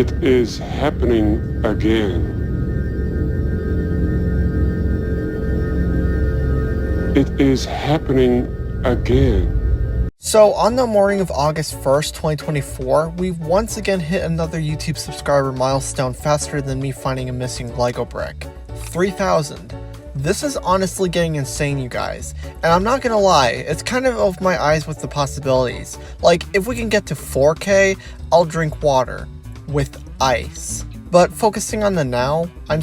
It is happening again. It is happening again. So on the morning of August 1st, 2024, we've once again hit another YouTube subscriber milestone faster than me finding a missing Lego brick. 3,000. This is honestly getting insane, you guys. And I'm not gonna lie, it's kind of opened my eyes with the possibilities. Like, if we can get to 4K, I'll drink water. With ice. But focusing on the now, I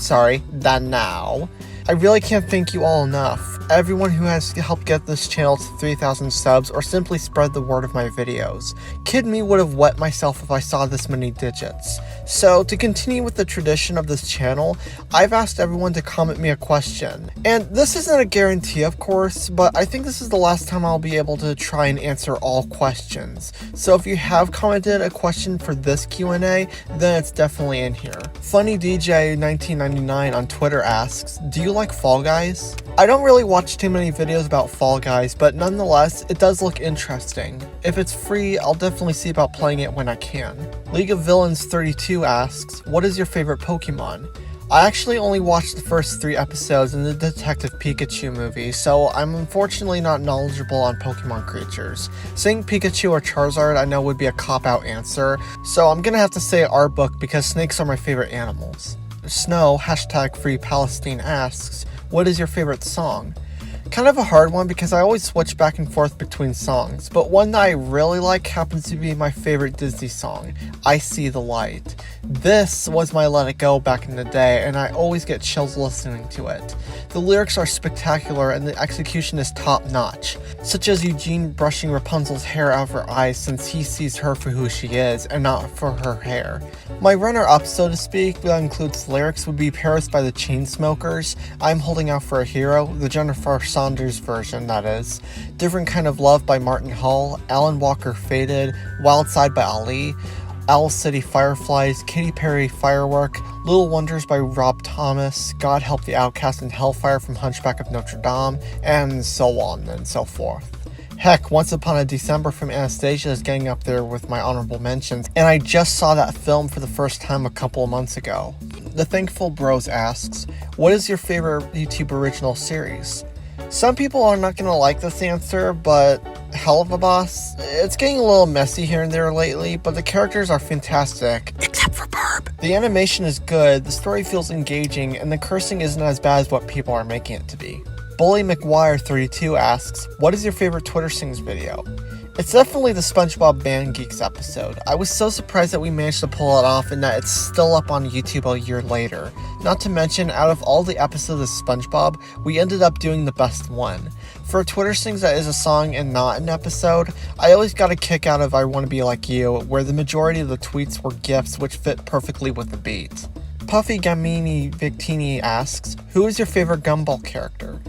really can't thank you all enough. Everyone who has helped get this channel to 3,000 subs or simply spread the word of my videos. Kid me would have wet myself if I saw this many digits. So to continue with the tradition of this channel, I've asked everyone to comment me a question. And this isn't a guarantee, of course, but I think this is the last time I'll be able to try and answer all questions. So if you have commented a question for this Q&A, then it's definitely in here. FunnyDJ1999 on Twitter asks, do you like Fall Guys? I don't really watch too many videos about Fall Guys, but nonetheless, it does look interesting. If it's free, I'll definitely see about playing it when I can. League of Villains 32 asks, what is your favorite Pokemon? I actually only watched the first 3 episodes in the Detective Pikachu movie, so I'm unfortunately not knowledgeable on Pokemon creatures. Saying Pikachu or Charizard I know would be a cop-out answer, so I'm gonna have to say Arbok because snakes are my favorite animals. Snow, #FreePalestine asks, what is your favorite song? Kind of a hard one because I always switch back and forth between songs, but one that I really like happens to be my favorite Disney song, I See the Light. This was my Let It Go back in the day, and I always get chills listening to it. The lyrics are spectacular and the execution is top notch, such as Eugene brushing Rapunzel's hair out of her eyes since he sees her for who she is and not for her hair. My runner-up, so to speak, that includes lyrics would be Paris by the Chainsmokers, I'm Holding Out for a Hero, the Jennifer Saunders version, that is, Different Kind of Love by Martin Hull, Alan Walker Faded, Wild Side by Ali, Owl City Fireflies, Katy Perry Firework, Little Wonders by Rob Thomas, God Help the Outcast and Hellfire from Hunchback of Notre Dame, and so on and so forth. Heck, Once Upon a December from Anastasia is getting up there with my honorable mentions, and I just saw that film for the first time a couple of months ago. The Thankful Bros asks, what is your favorite YouTube original series? Some people are not going to like this answer, but Helluva Boss, it's getting a little messy here and there lately, but the characters are fantastic, except for Burb. The animation is good, the story feels engaging, and the cursing isn't as bad as what people are making it to be. Bully McGuire 32 asks, what is your favorite Twitter Sings video? It's definitely the SpongeBob Band Geeks episode. I was so surprised that we managed to pull it off and that it's still up on YouTube a year later. Not to mention, out of all the episodes of SpongeBob, we ended up doing the best one. For Twitter Sings that is a song and not an episode, I always got a kick out of I Wanna Be Like You, where the majority of the tweets were GIFs which fit perfectly with the beat. Puffy Gamini Victini asks, who is your favorite Gumball character?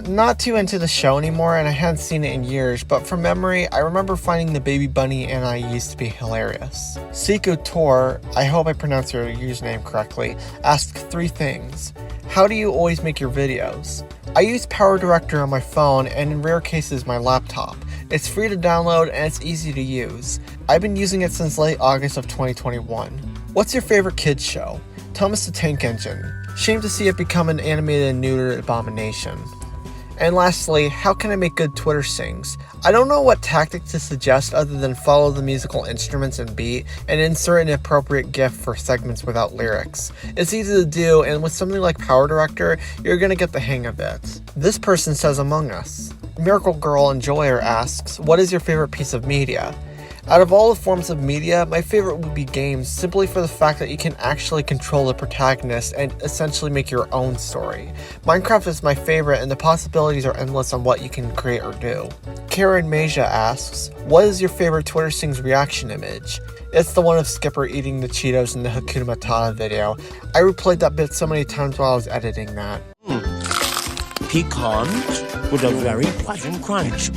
Not too into the show anymore, and I hadn't seen it in years, but from memory, I remember finding the Baby Bunny and I used to be hilarious. Siku Tor, I hope I pronounced your username correctly, asked 3 things. How do you always make your videos? I use Power Director on my phone and in rare cases my laptop. It's free to download and it's easy to use. I've been using it since late August of 2021. What's your favorite kids show? Thomas the Tank Engine. Shame to see it become an animated and neutered abomination. And lastly, how can I make good Twitter Sings? I don't know what tactic to suggest other than follow the musical instruments and beat, and insert an appropriate GIF for segments without lyrics. It's easy to do, and with something like Power Director, you're gonna get the hang of it. This person says Among Us. Miracle Girl Enjoyer asks, what is your favorite piece of media? Out of all the forms of media, my favorite would be games, simply for the fact that you can actually control the protagonist and essentially make your own story. Minecraft is my favorite and the possibilities are endless on what you can create or do. Karen Maja asks, what is your favorite Twitter Sings reaction image? It's the one of Skipper eating the Cheetos in the Hakuna Matata video. I replayed that bit so many times while I was editing that. Piquant with a very pleasant crunch.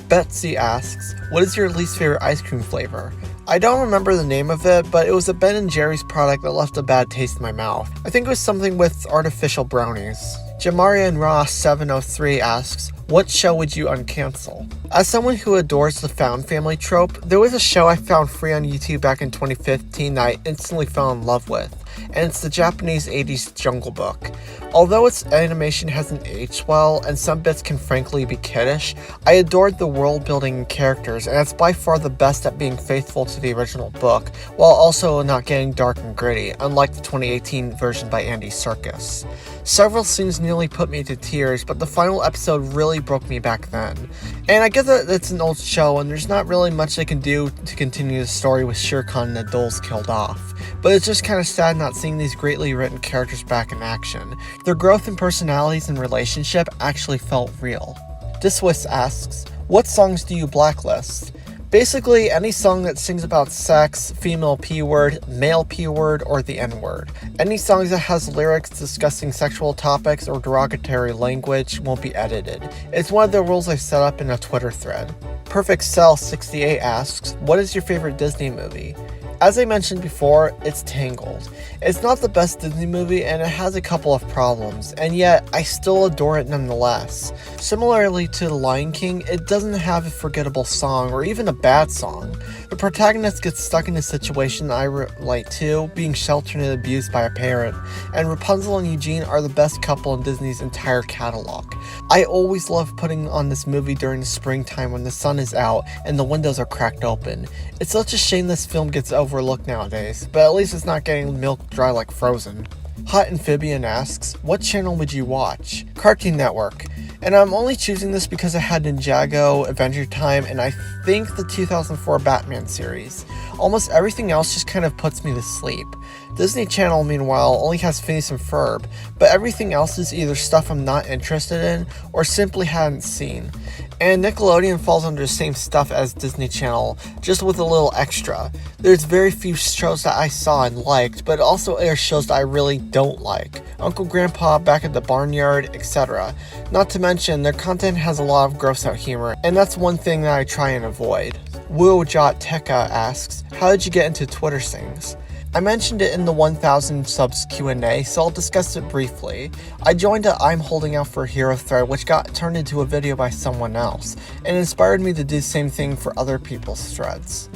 Betsy asks, what is your least favorite ice cream flavor? I don't remember the name of it, but it was a Ben & Jerry's product that left a bad taste in my mouth. I think it was something with artificial brownies. Jamarian Ross 703 asks, What show would you uncancel? As someone who adores the found family trope, there was a show I found free on YouTube back in 2015 that I instantly fell in love with, and it's the Japanese 80s Jungle Book. Although its animation hasn't aged well, and some bits can frankly be kiddish, I adored the world building and characters, and it's by far the best at being faithful to the original book, while also not getting dark and gritty, unlike the 2018 version by Andy Serkis. Several scenes nearly put me to tears, but the final episode really broke me back then. And I get that it's an old show, and there's not really much they can do to continue the story with Shere Khan and the Dulls killed off. But it's just kind of sad not seeing these greatly written characters back in action. Their growth in personalities and relationship actually felt real. Diswiss asks, what songs do you blacklist? Basically, any song that sings about sex, female P-word, male P-word, or the N-word. Any songs that has lyrics discussing sexual topics or derogatory language won't be edited. It's one of the rules I set up in a Twitter thread. Perfect Cell 68 asks, what is your favorite Disney movie? As I mentioned before, it's Tangled. It's not the best Disney movie and it has a couple of problems, and yet I still adore it nonetheless. Similarly to The Lion King, it doesn't have a forgettable song or even a bad song. The protagonist gets stuck in a situation I relate to, being sheltered and abused by a parent, and Rapunzel and Eugene are the best couple in Disney's entire catalog. I always love putting on this movie during the springtime when the sun is out and the windows are cracked open. It's such a shame this film gets overlooked nowadays, but at least it's not getting milk dry like Frozen. Hot Amphibian asks, what channel would you watch? Cartoon Network. And I'm only choosing this because it had Ninjago, Adventure Time, and I think the 2004 Batman series. Almost everything else just kind of puts me to sleep. Disney Channel, meanwhile, only has Phineas and Ferb, but everything else is either stuff I'm not interested in or simply hadn't seen. And Nickelodeon falls under the same stuff as Disney Channel, just with a little extra. There's very few shows that I saw and liked, but it also airs shows that I really don't like. Uncle Grandpa, Back at the Barnyard, etc. Not to mention, their content has a lot of gross out humor, and that's one thing that I try and avoid. Woojot Tekka asks, how did you get into Twitter Sings? I mentioned it in the 1000 subs Q&A, so I'll discuss it briefly. I joined a I'm Holding Out for a Hero thread, which got turned into a video by someone else, and inspired me to do the same thing for other people's threads.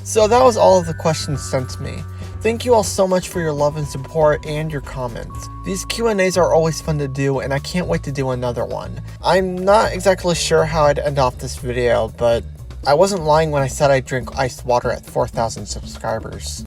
So that was all of the questions sent to me. Thank you all so much for your love and support and your comments. These Q&As are always fun to do, and I can't wait to do another one. I'm not exactly sure how I'd end off this video, but I wasn't lying when I said I'd drink iced water at 4,000 subscribers.